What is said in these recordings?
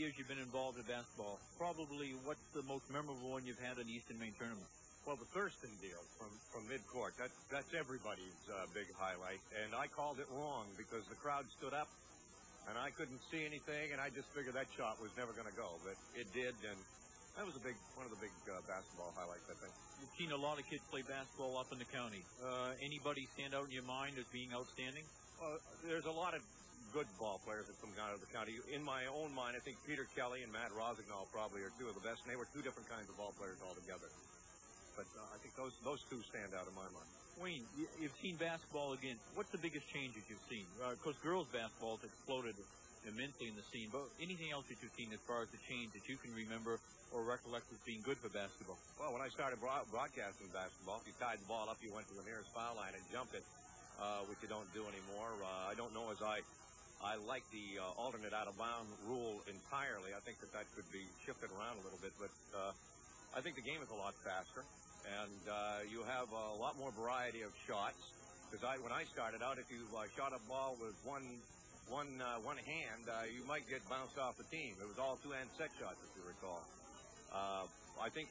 years you've been involved in basketball, probably what's the most memorable one you've had in the Eastern Maine tournament? Well, the Thurston deal from midcourt, that's everybody's big highlight. And I called it wrong because the crowd stood up and I couldn't see anything, and I just figured that shot was never going to go, but it did, and that was one of the big basketball highlights, I think. You've seen a lot of kids play basketball up in the county. Anybody stand out in your mind as being outstanding? Well, there's a lot of good ball players that come out of the county. In my own mind, I think Peter Kelly and Matt Rosignol probably are two of the best, and they were two different kinds of ball players altogether. But I think those two stand out in my mind. Wayne, you've seen basketball again. What's the biggest changes you've seen? Of course, girls basketball has exploded immensely in the scene, but anything else that you've seen as far as the change that you can remember or recollect as being good for basketball? Well, when I started broadcasting basketball, if you tied the ball up, you went to the nearest foul line and jumped it, which you don't do anymore. I don't know as I like the alternate out-of-bound rule entirely. I think that could be shifted around a little bit, but I think the game is a lot faster, and you have a lot more variety of shots. Because when I started out, if you shot a ball with one hand, you might get bounced off the team. It was all two-hand set shots, if you recall. I think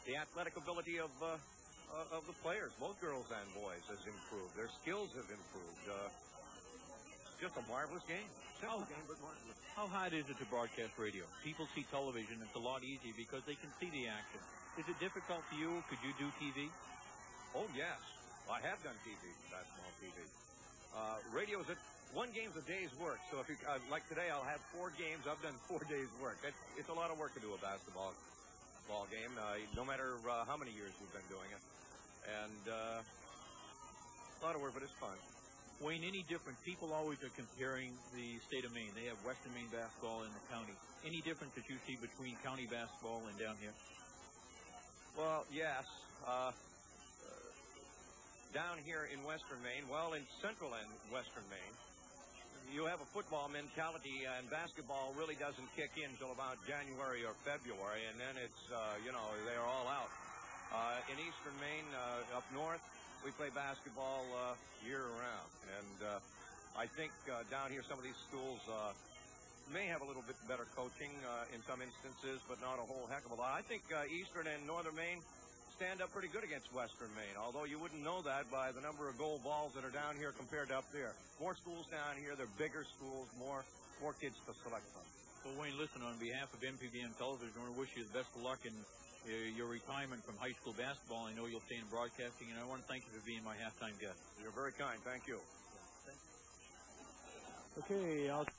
the athletic ability of the players, both girls and boys, has improved. Their skills have improved. Just a marvelous game. Simple game, but marvelous. How hard is it to broadcast radio? People see television. It's a lot easier because they can see the action. Is it difficult for you? Could you do TV? Oh, yes. I have done TV, basketball TV. Radio is one game's a day's work. So if you, like today, I'll have 4 games. I've done 4 days' work. It's a lot of work to do a basketball game, no matter how many years we've been doing it. And a lot of work, but it's fun. Wayne, any different? People always are comparing the state of Maine. They have Western Maine basketball in the county. Any difference that you see between county basketball and down here? Well, yes. Down here in Western Maine, well, in Central and Western Maine, you have a football mentality, and basketball really doesn't kick in until about January or February, and then it's, they're all out. In Eastern Maine, up north, we play basketball year-round, and I think down here some of these schools may have a little bit better coaching in some instances, but not a whole heck of a lot. I think Eastern and Northern Maine stand up pretty good against Western Maine, although you wouldn't know that by the number of gold balls that are down here compared to up there. More schools down here, they're bigger schools, more kids to select from. Well, Wayne, listen, on behalf of MPBN Television, I want to wish you the best of luck in your retirement from high school basketball. I know you'll stay in broadcasting, and I want to thank you for being my halftime guest. You're very kind. Thank you. Okay, I'll